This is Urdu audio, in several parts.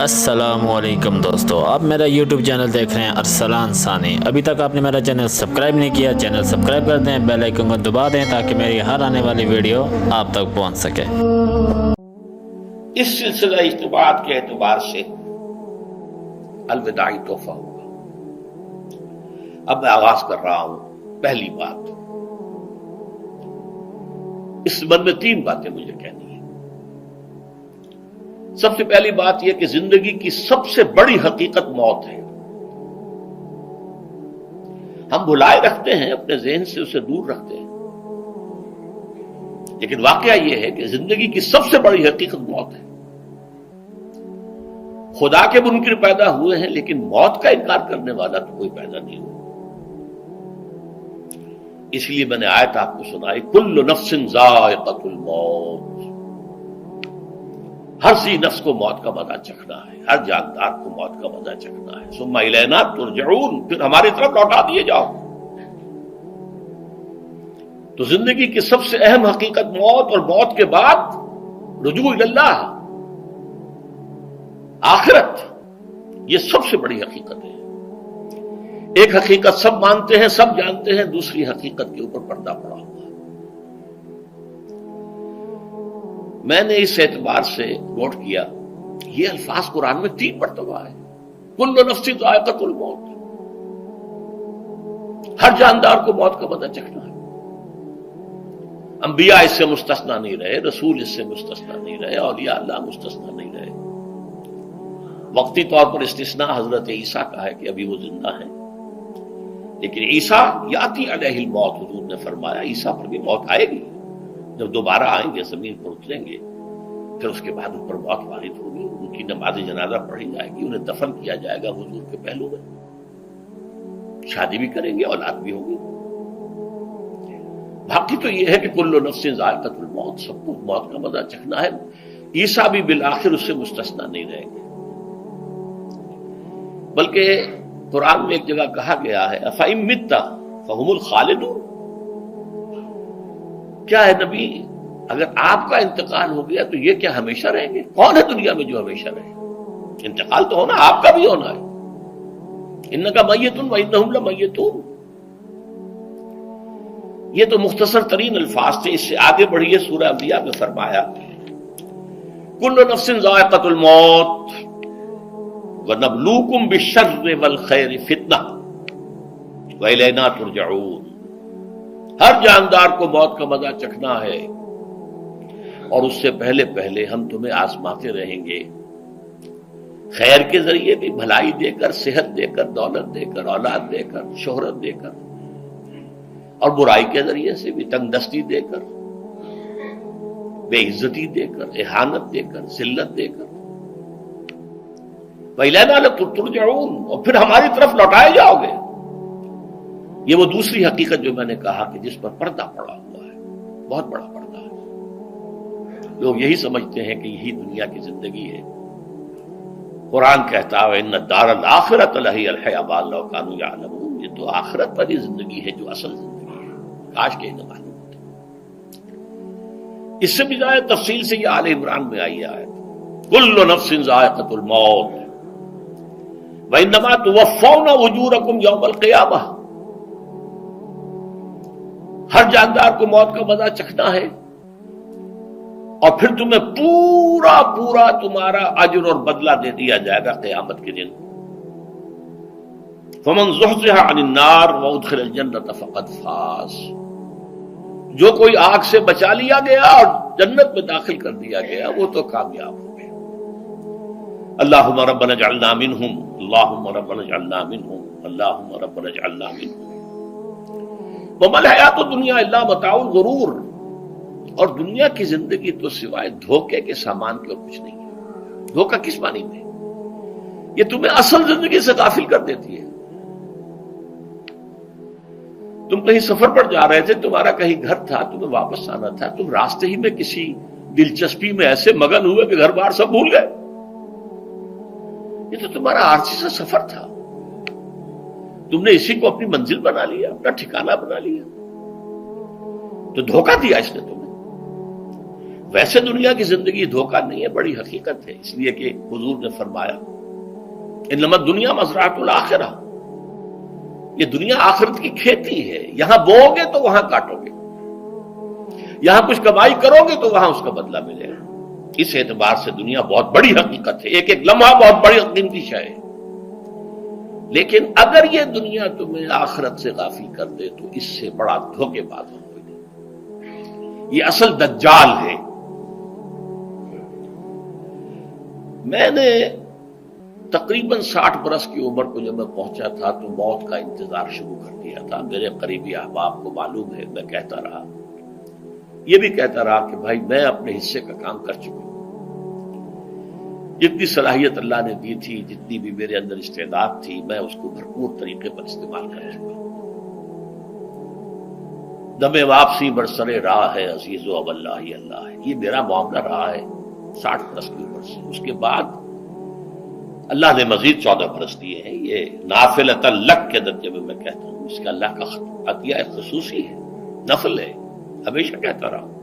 السلام علیکم دوستو، آپ میرا یوٹیوب چینل دیکھ رہے ہیں ارسلان ثانی۔ ابھی تک آپ نے میرا چینل سبسکرائب نہیں کیا، چینل سبسکرائب کر دیں، بیل آئیکن کو دبا دیں تاکہ میری ہر آنے والی ویڈیو آپ تک پہنچ سکے۔ اس سلسلہ اجتماعات کے اعتبار سے الوداعی تحفہ ہوگا۔ اب میں آغاز کر رہا ہوں۔ پہلی بات، اس سبب میں 3 باتیں مجھے کہنی ہیں۔ سب سے پہلی بات یہ کہ زندگی کی سب سے بڑی حقیقت موت ہے۔ ہم بھلائے رکھتے ہیں، اپنے ذہن سے اسے دور رکھتے ہیں، لیکن واقعہ یہ ہے کہ زندگی کی سب سے بڑی حقیقت موت ہے۔ خدا کے منکر پیدا ہوئے ہیں، لیکن موت کا انکار کرنے والا تو کوئی پیدا نہیں ہوا۔ اس لیے میں نے آیت آپ کو سنائی، کل نفس ذائقۃ الموت، ہر سی نفس کو موت کا مزہ چکھنا ہے، ہر جاندار کو موت کا مزہ چکھنا ہے۔ ثم الینا ترجعون، پھر ہماری طرف لوٹا دیے جاؤ۔ تو زندگی کی سب سے اہم حقیقت موت، اور موت کے بعد رجوع الی اللہ، آخرت، یہ سب سے بڑی حقیقت ہے۔ ایک حقیقت سب مانتے ہیں، سب جانتے ہیں، دوسری حقیقت کے اوپر پردہ پڑا ہوا ہے۔ میں نے اس اعتبار سے نوٹ کیا، یہ الفاظ قرآن میں 3 مرتبہ ہے۔ کل نفس ذائقۃ الموت، ہر جاندار کو موت کا مزہ چکھنا ہے۔ انبیاء اس سے مستثنا نہیں رہے، رسول اس سے مستثنا نہیں رہے، اولیاء اللہ مستثنا نہیں رہے۔ وقتی طور پر استثناء حضرت عیسیٰ کا ہے کہ ابھی وہ زندہ ہیں، لیکن عیسیٰ یاتی علیہ الموت، حضور نے فرمایا عیسیٰ پر بھی موت آئے گی۔ جب دوبارہ آئیں گے، زمین پر اتریں گے، پھر اس کے بعد اوپر موت وارد ہوگی، ان کی نماز جنازہ پڑھی جائے گی، انہیں دفن کیا جائے گا حضور کے پہلو میں، شادی بھی کریں گے، اولاد بھی ہوگی۔ باقی تو یہ ہے کہ کل نفس ذائقۃ الموت، سب کو موت کا مزہ چکھنا ہے۔ عیسیٰ بھی بالآخر اس سے مستثنا نہیں رہیں گے، بلکہ قرآن میں ایک جگہ کہا گیا ہے أَفَإِن مِتَّ فَهُمُ الْخَالِدُونَ، کیا ہے نبی، اگر آپ کا انتقال ہو گیا تو یہ کیا ہمیشہ رہیں گے؟ کون ہے دنیا میں جو ہمیشہ رہے؟ انتقال تو ہونا، آپ کا بھی ہونا ہے۔ إِنَّكَ مَيِّتٌ وَإِنَّهُمْ لَمَيِّتُونَ، یہ تو مختصر ترین الفاظ تھے۔ اس سے آگے بڑھیے، سورہ انبیاء میں فرمایا کل نفس ذائقۃ الموت وَنَبْلُوكُمْ بِالشَّرِّ وَالْخَيْرِ فِتْنَةً وَإِلَيْنَا تُرْجَعُونَ، ہر جاندار کو موت کا مزہ چکھنا ہے، اور اس سے پہلے پہلے ہم تمہیں آزماتے رہیں گے، خیر کے ذریعے بھی، بھلائی دے کر، صحت دے کر، دولت دے کر، اولاد دے کر، شہرت دے کر، اور برائی کے ذریعے سے بھی، تنگ دستی دے کر، بے عزتی دے کر، اہانت دے کر، ذلت دے کر۔ وَإِلَيْنَا تُرْجَعُونَ، اور پھر ہماری طرف لوٹائے جاؤ گے۔ یہ وہ دوسری حقیقت جو میں نے کہا کہ جس پر پردہ پڑا ہوا ہے، بہت بڑا پردہ ہے۔ لوگ یہی سمجھتے ہیں کہ یہی دنیا کی زندگی ہے۔ قرآن کہتا ہے إِنَّ الدَّارَ الْآخِرَةَ لَهِيَ الْحَيَوَانُ لَوْ كَانُوا يَعْلَمُونَ، یہ تو آخرت والی زندگی ہے جو اصل زندگی ہے، کاش کہ انہیں معلوم ہوتا۔ اس سے بھی زیادہ تفصیل سے یہ آل عمران میں آئی ہے، كُلُّ نَفْسٍ ذَائِقَةُ الْمَوْتِ وَإِنَّمَا تُوَفَّوْنَ أُجُورَكُمْ يَوْمَ الْقِيَامَةِ، ہر جاندار کو موت کا مزہ چکھنا ہے، اور پھر تمہیں پورا پورا تمہارا اجر اور بدلہ دے دیا جائے گا قیامت کے دن۔ فَمَنْ زُحْزِحَ عَنِ النَّارِ وَأُدْخِلَ الْجَنَّةَ فَقَدْ فَازَ، جو کوئی آگ سے بچا لیا گیا اور جنت میں داخل کر دیا گیا، وہ تو کامیاب ہو گیا۔ اللہم ربنا اجعلنا منہم، اللہم ربنا اجعلنا منہم، اللہم ربنا اجعلنا منہم۔ وَمَا الْحَيَاةُ الدُّنْيَا إِلَّا مَتَاعُ الْغُرُورِ، اور دنیا کی زندگی تو سوائے دھوکے کے سامان کے اور کچھ نہیں ہے۔ دھوکہ کس معنی میں؟ یہ تمہیں اصل زندگی سے غافل کر دیتی ہے۔ تم کہیں سفر پر جا رہے تھے، تمہارا کہیں گھر تھا، تمہیں واپس آنا تھا، تم راستے ہی میں کسی دلچسپی میں ایسے مگن ہوئے کہ گھر بار سب بھول گئے۔ یہ تو تمہارا عارضی سا سفر تھا، تم نے اسی کو اپنی منزل بنا لیا، اپنا ٹھکانہ بنا لیا، تو دھوکہ دیا اس نے تمہیں۔ ویسے دنیا کی زندگی دھوکہ نہیں ہے، بڑی حقیقت ہے، اس لیے کہ حضور نے فرمایا انما الدنیا مزرعۃ الآخرہ، یہ دنیا آخرت کی کھیتی ہے، یہاں بو گے تو وہاں کاٹو گے، یہاں کچھ کمائی کرو گے تو وہاں اس کا بدلہ ملے گا۔ اس اعتبار سے دنیا بہت بڑی حقیقت ہے، ایک ایک لمحہ بہت بڑی قیمتی شے ہے، لیکن اگر یہ دنیا تمہیں آخرت سے غافل کر دے تو اس سے بڑا دھوکے باز کوئی نہیں، یہ اصل دجال ہے۔ میں نے تقریباً 60 برس کی عمر کو جب میں پہنچا تھا تو موت کا انتظار شروع کر دیا تھا۔ میرے قریبی احباب کو معلوم ہے، میں کہتا رہا، یہ بھی کہتا رہا کہ بھائی میں اپنے حصے کا کام کر چکا ہوں، جتنی صلاحیت اللہ نے دی تھی، جتنی بھی میرے اندر استعداد تھی، میں اس کو بھرپور طریقے پر استعمال کر چکا ہوں۔ دم واپسی برسر راہ ہے عزیز و اب اللہ ہی اللہ ہے، یہ میرا معاملہ رہا ہے 60 برس کی عمر سے۔ اس کے بعد اللہ نے مزید 14 برس دیے ہیں، یہ نافلۃ لک کے درجے میں کہتا ہوں، اس کا اللہ کا عطیہ خصوصی ہے، نفل ہے، ہمیشہ کہتا رہا ہوں۔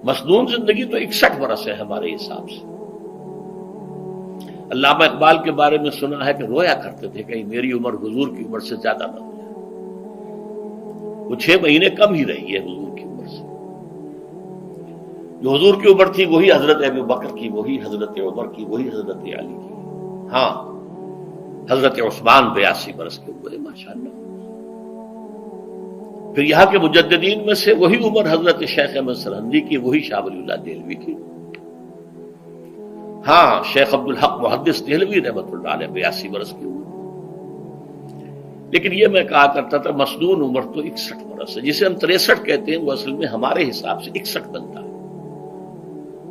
مسنون زندگی تو 61 برس ہے ہمارے حساب سے۔ علامہ اقبال کے بارے میں سنا ہے کہ رویا کرتے تھے کہ میری عمر حضور کی عمر سے زیادہ نہ ہو جائے، وہ 6 مہینے کم ہی رہی ہے حضور کی عمر سے۔ جو حضور کی عمر تھی وہی حضرت ابو بکر کی، وہی حضرت عمر کی، وہی حضرت علی کی۔ ہاں، حضرت عثمان 82 برس کے ہوئے ماشاءاللہ۔ پھر یہاں کے مجددین میں سے وہی عمر حضرت شیخ احمد سرہندی کی، وہی شاہ ولی اللہ دہلوی کی۔ ہاں، شیخ عبدالحق محدث دہلوی رحمۃ اللہ علیہ 82 برس کی عمر۔ لیکن یہ میں کہا کرتا تھا مسنون عمر تو 61 برس ہے، جسے ہم 63 کہتے ہیں، وہ اصل میں ہمارے حساب سے 61 بنتا ہے۔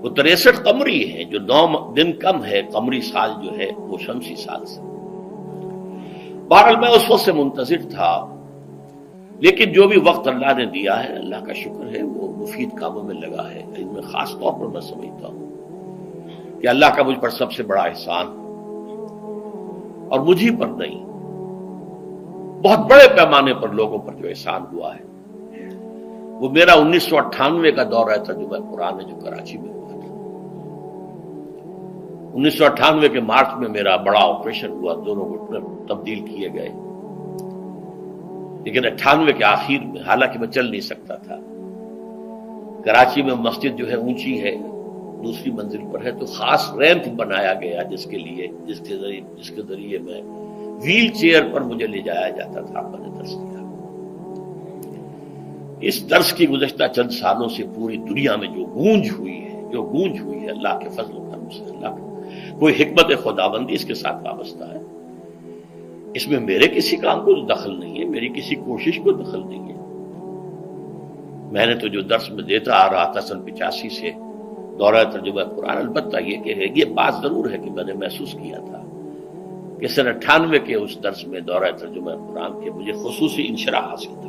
وہ 63 قمری ہے، جو 9 دن کم ہے، قمری سال جو ہے وہ شمسی سال سے۔ بہرحال میں اس وقت سے منتظر تھا، لیکن جو بھی وقت اللہ نے دیا ہے، اللہ کا شکر ہے، وہ مفید کاموں میں لگا ہے۔ ان میں خاص طور پر میں سمجھتا ہوں کہ اللہ کا مجھ پر سب سے بڑا احسان، اور مجھے پر نہیں، بہت بڑے پیمانے پر لوگوں پر جو احسان ہوا ہے، وہ میرا 1998 کا دورہ ترجمہ قرآن جو کراچی میں ہوا تھا۔ 1998 کے مارچ میں میرا بڑا آپریشن ہوا، دونوں گھٹنے تبدیل کیے گئے، لیکن 98 کے آخر میں، حالانکہ میں چل نہیں سکتا تھا، کراچی میں مسجد جو ہے اونچی ہے، دوسری منزل پر ہے، تو خاص ریمپ بنایا گیا جس کے ذریعے میں ویل چیئر پر مجھے لے جایا جاتا تھا۔ میں نے درس دیا۔ اس درس کی گزشتہ چند سالوں سے پوری دنیا میں جو گونج ہوئی ہے اللہ کے فضل و کرم سے، اللہ کا کوئی حکمت خداوندی اس کے ساتھ وابستہ ہے۔ اس میں میرے کسی کام کو دخل نہیں ہے، میری کسی کوشش کو دخل نہیں ہے۔ میں نے تو جو درس میں دیتا آ رہا تھا سن 85 سے، دورہ ترجمہ قرآن، البتہ یہ بات ضرور ہے کہ میں نے محسوس کیا تھا کہ سن 98 کے اس درس میں دورہ ترجمہ قرآن کے مجھے خصوصی انشراح حاصل تھا۔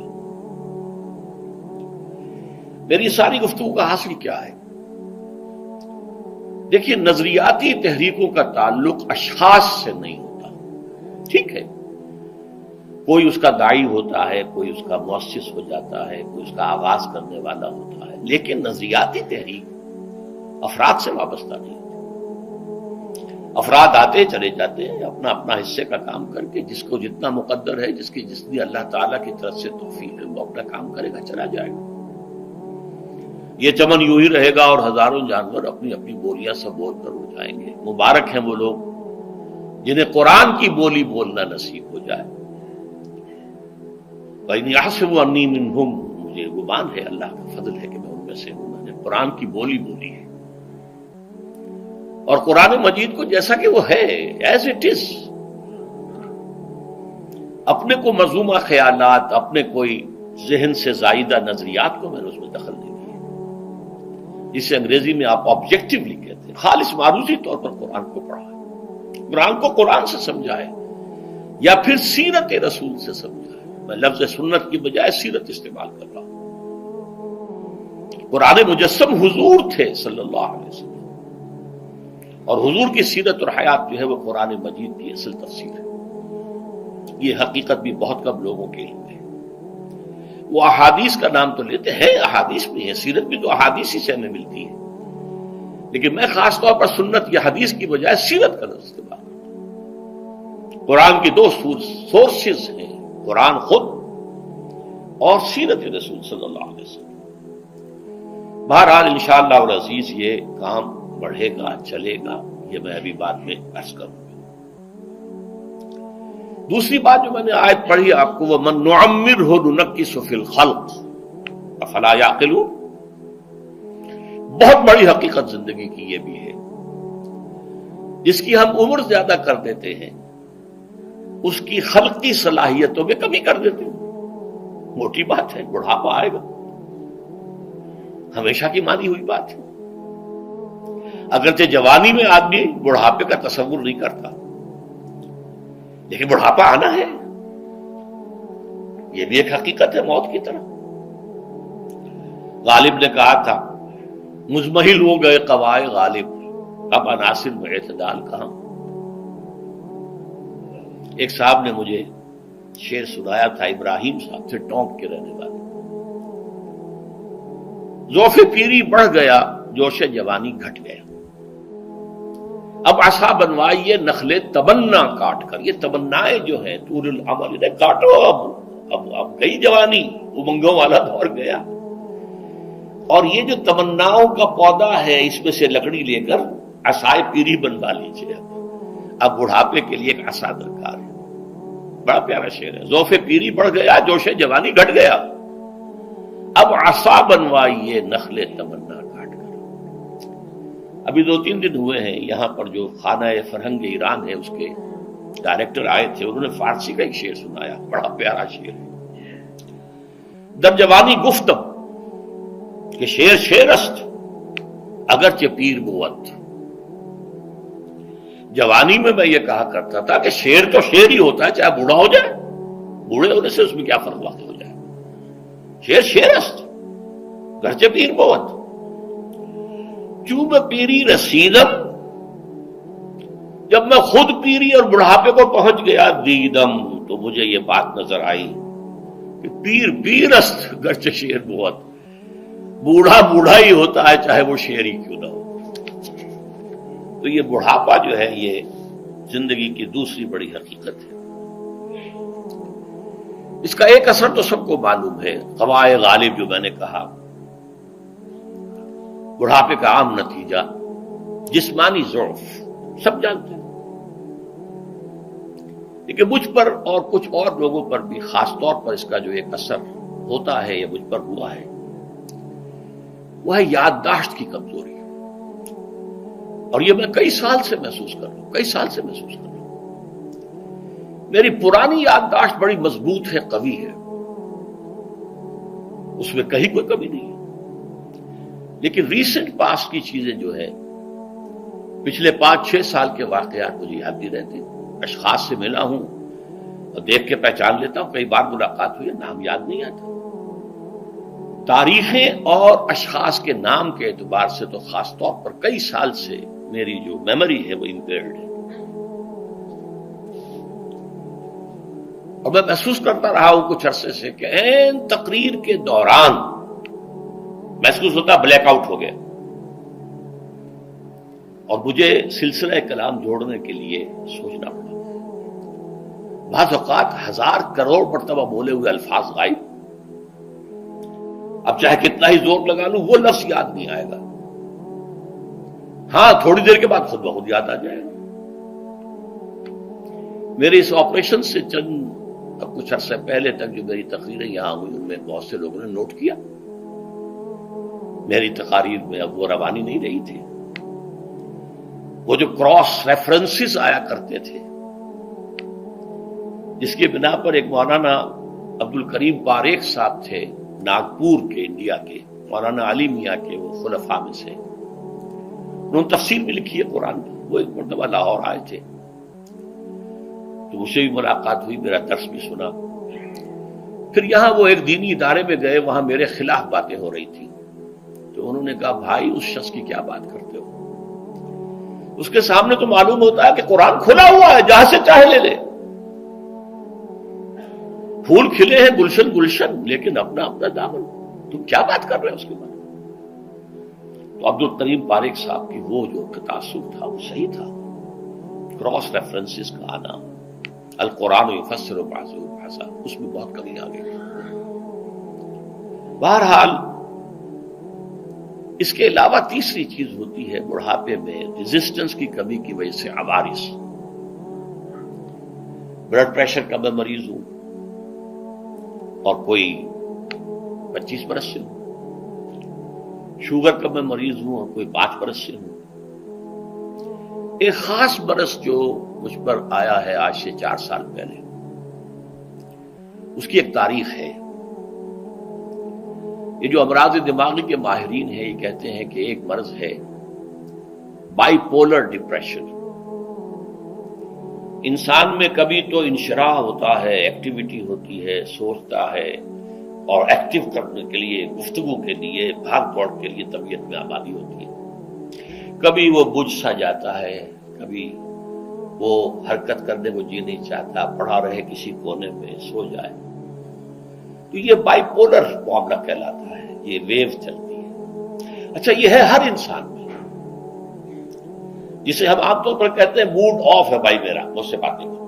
میری ساری گفتگو کا حاصل کیا ہے؟ دیکھیے، نظریاتی تحریکوں کا تعلق اشخاص سے نہیں ہوتا، ٹھیک ہے، کوئی اس کا داعی ہوتا ہے، کوئی اس کا مؤسس ہو جاتا ہے، کوئی اس کا آغاز کرنے والا ہوتا ہے، لیکن نظریاتی تحریک افراد سے وابستہ نہیں ہوتی۔ افراد آتے چلے جاتے ہیں اپنا اپنا حصے کا کام کر کے، جس کو جتنا مقدر ہے، جتنی اللہ تعالیٰ کی طرف سے توفیق ہے، وہ اپنا کام کرے گا، چلا جائے گا۔ یہ چمن یوں ہی رہے گا اور ہزاروں جانور اپنی اپنی بولیاں سے بول کر اڑ جائیں گے۔ مبارک ہیں وہ لوگ جنہیں قرآن کی بولی بولنا نصیب ہو جائے۔ وَإِنْ يَحْسَبُ أَنِّي مِنْهُمْ، مجھے گمان ہے، اللہ کا فضل ہے کہ میں ان میں سے ہوں، میں نے قرآن کی بولی بولی ہے، اور قرآن مجید کو جیسا کہ وہ ہے، ایز اٹ از، اپنے کو مذمومہ خیالات، اپنے کوئی ذہن سے زائدہ نظریات کو میں نے اس میں دخل نہیں دیا، جسے انگریزی میں آپ آبجیکٹیولی کہتے ہیں، خالص معروضی طور پر قرآن کو پڑھا ہے، قرآن کو قرآن سے سمجھا ہے، یا پھر سیرت رسول سے سمجھا ہے۔ میں لفظ سنت کی بجائے سیرت استعمال کر رہا ہوں۔ قرآن مجسم حضور تھے صلی اللہ علیہ وسلم، اور حضور کی سیرت اور حیات جو ہے وہ قرآن مجید کی اصل تفسیر ہے۔ یہ حقیقت بھی بہت کم لوگوں کے علم ہے۔ وہ احادیث کا نام تو لیتے ہیں، احادیث بھی ہے، سیرت بھی تو احادیث ہی سے ہمیں ملتی ہے، لیکن میں خاص طور پر سنت یا حدیث کی بجائے سیرت کا استعمال کرتا ہوں۔ قرآن کی دو سورسز ہیں، قرآن خود اور سیرت رسول صلی اللہ علیہ وسلم۔ بہرحال انشاءاللہ العزیز یہ کام بڑھے گا، چلے گا، یہ میں ابھی بعد میں عرض کروں گا۔ دوسری بات جو میں نے آیت پڑھی آپ کو، وَمَن نُعَمِّرْهُ نُنَكِّسُ فِي الْخَلْقِ أَفَلَا يَعْقِلُونَ، بہت بڑی حقیقت زندگی کی یہ بھی ہے، جس کی ہم عمر زیادہ کر دیتے ہیں اس کی خلقی صلاحیتوں میں کمی کر دیتے ہیں۔ موٹی بات ہے، بڑھاپا آئے گا، ہمیشہ کی مانی ہوئی بات ہے۔ اگرچہ جوانی میں آدمی بڑھاپے کا تصور نہیں کرتا، لیکن بڑھاپا آنا ہے، یہ بھی ایک حقیقت ہے موت کی طرح۔ غالب نے کہا تھا مزمحل ہو گئے قوائے غالب، اب عناصر میں اعتدال کہاں۔ ایک صاحب نے مجھے شعر سنایا تھا، ابراہیم صاحب تھے ٹونک کے رہنے والے، ذوف پیری بڑھ گیا جوش جوانی گھٹ گیا، اب عصا بنوائیے نخلے تمنا کاٹ کر۔ یہ تمنائیں جو ہیں طول العمل، انہیں کاٹو، اب گئی جوانی، امنگوں والا دور گیا، اور یہ جو تمناؤں کا پودا ہے اس میں سے لکڑی لے کر عصائے پیری بنوا لیجیے، اب بڑھاپے کے لیے ایک عصا درکار ہے۔ بڑا پیارا شعر ہے، ذوف پیری بڑھ گیا جوش جوانی گھٹ گیا، اب عصا بنوائیے نخل تمنا کاٹ کر۔ ابھی 2-3 دن ہوئے ہیں، یہاں پر جو خانہ فرہنگ ایران ہے اس کے ڈائریکٹر آئے تھے، انہوں نے فارسی کا ایک شعر سنایا، بڑا پیارا شعر ہے، در جوانی گفتم کہ شعر شعرست اگرچہ پیر بود۔ جوانی میں میں یہ کہا کرتا تھا کہ شعر تو شعر ہی ہوتا ہے، چاہے بوڑھا ہو جائے، بوڑھے ہونے سے اس میں کیا فرق واقع ہو جائے، شعر شعرست اگرچہ پیر بود۔ چوب پیری رسیدم، جب میں خود پیری اور بڑھاپے کو پہنچ گیا، دیدم، تو مجھے یہ بات نظر آئی کہ پیر پیرست اگرچہ شعر بود، بوڑھا بوڑھا ہی ہوتا ہے چاہے وہ شعر ہی کیوں نہ ہو۔ تو یہ بڑھاپا جو ہے یہ زندگی کی دوسری بڑی حقیقت ہے۔ اس کا ایک اثر تو سب کو معلوم ہے، قوائے غالب جو میں نے کہا، بڑھاپے کا عام نتیجہ جسمانی ضعف، سب جانتے ہیں، لیکن مجھ پر اور کچھ اور لوگوں پر بھی خاص طور پر اس کا جو ایک اثر ہوتا ہے، یہ مجھ پر ہوا ہے، وہ ہے یادداشت کی کمزوری، اور یہ میں کئی سال سے محسوس کر رہا ہوں۔ میری پرانی یادداشت بڑی مضبوط ہے، قوی ہے، اس میں کہیں کوئی کمی نہیں ہے، لیکن ریسنٹ پاس کی چیزیں جو ہے، پچھلے 5-6 سال کے واقعات مجھے یاد نہیں رہتے، اشخاص سے ملا ہوں اور دیکھ کے پہچان لیتا ہوں، کئی بار ملاقات ہوئی ہے، نام یاد نہیں آتا، تاریخیں اور اشخاص کے نام کے اعتبار سے تو خاص طور پر کئی سال سے میری جو میموری ہے وہ امپیئرڈ ہے، اور میں محسوس کرتا رہا ہوں کچھ عرصے سے کہ عین تقریر کے دوران محسوس ہوتا بلیک آؤٹ ہو گیا، اور مجھے سلسلہ کلام جوڑنے کے لیے سوچنا پڑا۔ بعض اوقات 1000 کروڑ مرتبہ بولے ہوئے الفاظ غائب، اب چاہے کتنا ہی زور لگا لوں وہ لفظ یاد نہیں آئے گا، ہاں تھوڑی دیر کے بعد خود بخود یاد آ جائے گا۔ میرے اس آپریشن سے اب کچھ عرصے پہلے تک جو میری تقریریں یہاں ہوئی، ان میں بہت سے لوگوں نے نوٹ کیا، میری تقاریر میں اب وہ روانی نہیں رہی تھی، وہ جو کراس ریفرنسز آیا کرتے تھے، جس کے بنا پر ایک مولانا عبدالکریم پاریخ صاحب تھے ناگپور کے، انڈیا کے، مولانا علی میاں کے وہ خلفاء میں سے، انہوں نے تفسیر بھی لکھی ہے قرآن کی، وہ ایک مرتبہ لاہور آئے تھے تو مجھ سے بھی ملاقات ہوئی، میرا درس بھی سنا، پھر یہاں وہ ایک دینی ادارے میں گئے، وہاں میرے خلاف باتیں ہو رہی تھی، تو انہوں نے کہا بھائی اس شخص کی کیا بات کرتے ہو، اس کے سامنے تو معلوم ہوتا ہے کہ قرآن کھلا ہوا ہے، جہاں سے چاہے لے لے، پھول کھلے ہیں گلشن گلشن، لیکن اپنا اپنا دامن، تم کیا بات کر رہے ہو اس کے بارے میں؟ تو عبد الکریم پاریک صاحب کی وہ جو تاثر تھا وہ صحیح تھا. کراس ریفرنسز کا آنا، القرآن یفسر بعضہ بعضا، اس میں بہت کمی آ گئی. بہرحال اس کے علاوہ تیسری چیز ہوتی ہے بڑھاپے میں ریزسٹنس کی کمی کی وجہ سے عوارض. بلڈ پریشر کا میں مریض ہوں اور کوئی 25 برس سے ہوں، شوگر کا میں مریض ہوں اور کوئی 5 برس سے ہوں. ایک خاص برس جو مجھ پر آیا ہے آج سے 4 سال پہلے، اس کی ایک تاریخ ہے. یہ جو امراض دماغی کے ماہرین ہیں یہ کہتے ہیں کہ ایک مرض ہے بائی پولر ڈپریشن. انسان میں کبھی تو انشراح ہوتا ہے، ایکٹیویٹی ہوتی ہے، سوچتا ہے اور ایکٹیو کرنے کے لیے، گفتگو کے لیے، بھاگ دوڑ کے لیے طبیعت میں آبادی ہوتی ہے. کبھی وہ بجھ سا جاتا ہے، کبھی وہ حرکت کرنے کو جی نہیں چاہتا، پڑا رہے کسی کونے میں، سو جائے. تو یہ بائی پولر معاملہ کہلاتا ہے، یہ ویو چلتی ہے. اچھا یہ ہے ہر انسان میں، جسے ہم عام طور پر کہتے ہیں موڈ آف ہے بھائی میرا، مجھ سے بات نہیں کرو.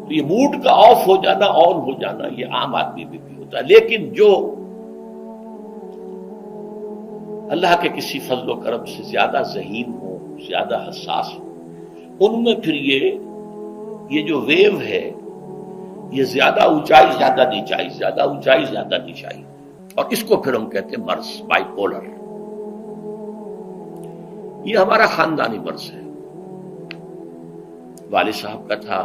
تو یہ موڈ کا آف ہو جانا، آن ہو جانا، یہ عام آدمی میں بھی ہوتا ہے. لیکن جو اللہ کے کسی فضل و کرم سے زیادہ ذہین ہو، زیادہ حساس ہو، ان میں پھر یہ جو ویو ہے یہ زیادہ اونچائی زیادہ نیچائی، زیادہ اونچائی زیادہ نیچائی، اور اس کو پھر ہم کہتے ہیں مرض، بائی پولر. یہ ہمارا خاندانی مرض ہے. والد صاحب کا تھا،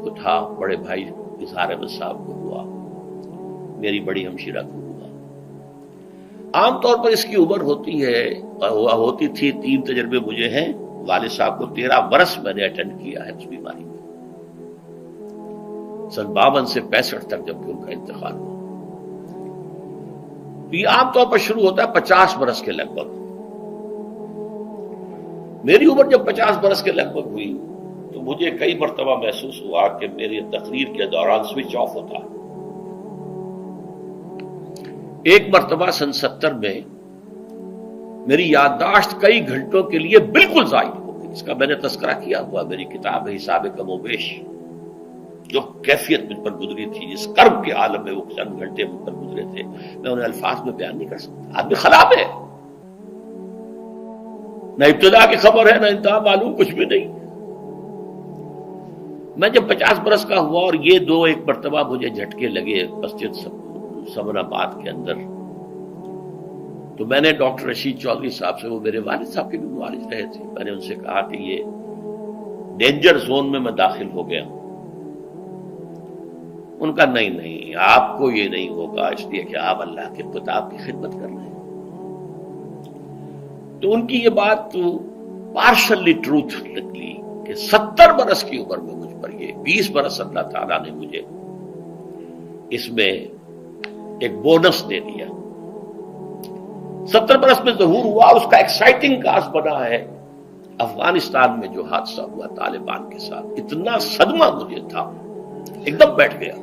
وہ تھا، بڑے بھائی اظہار احمد صاحب کو ہوا، میری بڑی ہمشیرہ کو ہوا. عام طور پر اس کی عمر ہوتی ہے اور ہوتی تھی، 3 تجربے مجھے ہیں. والد صاحب کو 13 برس میں نے اٹینڈ کیا ہے اس بیماری میں، سن 52 سے 65 تک جب کہ ان کا انتقال ہوا. یہ عام طور پر شروع ہوتا ہے 50 برس کے لگ بھگ. میری عمر جب 50 برس کے لگ بھگ ہوئی تو مجھے کئی مرتبہ محسوس ہوا کہ میری تقریر کے دوران سوئچ آف ہوتا. ایک مرتبہ سن 70 میں میری یادداشت کئی گھنٹوں کے لیے بالکل ضائع ہو گئی. اس کا میں نے تذکرہ کیا ہوا، میری کتاب ہے حساب کم و بیش. جو کیفیت مجھ پر گزری تھی، جس کرب کے عالم میں وہ چند گھنٹے مجھ پر گزرے تھے، میں انہیں الفاظ میں بیان نہیں کر سکتا. آدمی خراب ہے، نہ ابتدا کی خبر ہے نہ انتہا معلوم، کچھ بھی نہیں. میں جب 50 برس کا ہوا اور یہ 2 ایک مرتبہ مجھے جھٹکے لگے مسجد سمن آباد کے اندر، تو میں نے ڈاکٹر رشید چودھری صاحب سے، وہ میرے والد صاحب کے بھی معالج رہے تھے، میں نے ان سے کہا کہ یہ ڈینجر زون میں داخل ہو گیا ہوں. ان کا نہیں، آپ کو یہ نہیں ہوگا، اس لیے کہ آپ اللہ کے کتاب کی خدمت کر رہے ہیں. تو ان کی یہ بات تو پارشلی ٹروتھ نکلی کہ 70 برس کی عمر میں مجھ پر یہ 20 برس اللہ تعالیٰ نے مجھے اس میں ایک بونس دے دیا. 70 برس میں ظہور ہوا، اور اس کا ایکسائٹنگ کاز بنا ہے افغانستان میں جو حادثہ ہوا طالبان کے ساتھ. اتنا صدمہ مجھے تھا، ایک دم بیٹھ گیا.